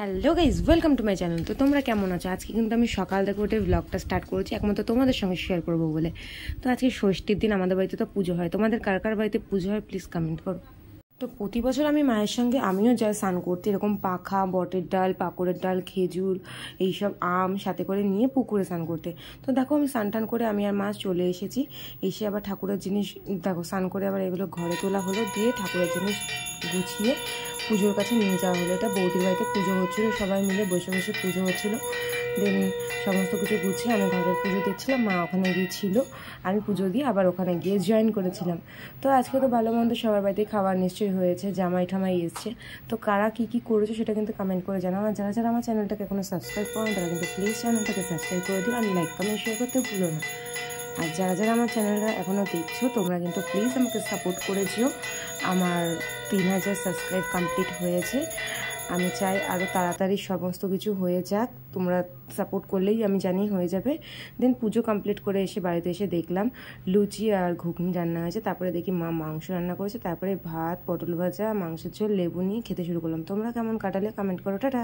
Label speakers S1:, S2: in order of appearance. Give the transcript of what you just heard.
S1: Hello guys, welcome to my channel. তো তোমরা কেমন আছো? আজকে কিন্তু আমি সকাল থেকে উঠে ব্লগটা স্টার্ট করেছি একমাত্র তোমাদের সঙ্গে শেয়ার করবো বলে। তো আজকে ষষ্ঠীর দিন, আমাদের বাড়িতে তো পুজো হয়। তোমাদের কার কার বাড়িতে পুজো হয় প্লিজ কমেন্ট করো। তো প্রতি বছর আমি মায়ের সঙ্গে আমিও যাই স্নান করতে, এরকম পাখা, বটের ডাল, পাকড়ের ডাল, খেজুর, এইসব আম সাথে করে নিয়ে পুকুরে স্নান করতে। তো দেখো আমি স্নান টান করে আমি আর মা চলে এসেছি। এসে আবার ঠাকুরের জিনিস দেখো স্নান করে আবার এগুলো ঘরে তোলা হলো, দিয়ে ঠাকুরের জিনিস গুছিয়ে পুজোর কাছে নিয়ে যাওয়া হলো। এটা বৌদির বাড়িতে পুজো হচ্ছিলো, সবাই মিলে বসে বসে পুজো হচ্ছিলো। দেন সমস্ত কিছু গুছিয়ে আমি ঘরের পুজো দিচ্ছিলাম, মা ওখানে গিয়েছিল, আমি পুজো দিয়ে আবার ওখানে গিয়ে জয়েন করেছিলাম। তো আজকে তো ভালো মন্দ সবার বাড়িতে খাবার নিশ্চয়ই হয়েছে, জামাই ঠামাই এসছে। তো কারা কী কী করেছো সেটা কিন্তু কমেন্ট করে জানাও। আর যারা যারা আমার চ্যানেলটাকে এখনো সাবস্ক্রাইব করেন তারা কিন্তু প্লিজ চ্যানেলটাকে সাবস্ক্রাইব করে দিও, আর লাইক কমেন্ট শেয়ার করতে ভুলো না। আর যারা যারা আমার চ্যানেলটা এখনও দেখছো তোমরা কিন্তু প্লিজ আমাকে সাপোর্ট করেছিও। আমার 3000 সাবস্ক্রাইব কমপ্লিট হয়েছে। আমি চাই আরও তাড়াতাড়ি সমস্ত কিছু হয়ে যাক, তোমরা সাপোর্ট করলেই আমি জানি হয়ে যাবে। দেন পুজো কমপ্লিট করে এসে বাড়িতে এসে দেখলাম লুচি আর ঘুগনি রান্না হয়েছে, তারপরে দেখি মা মাংস রান্না করেছে, তারপরে ভাত, পটল ভাজা, মাংসের ঝোল, লেবু নিয়ে খেতে শুরু করলাম। তোমরা কেমন কাটালে কমেন্ট করো। টাটা।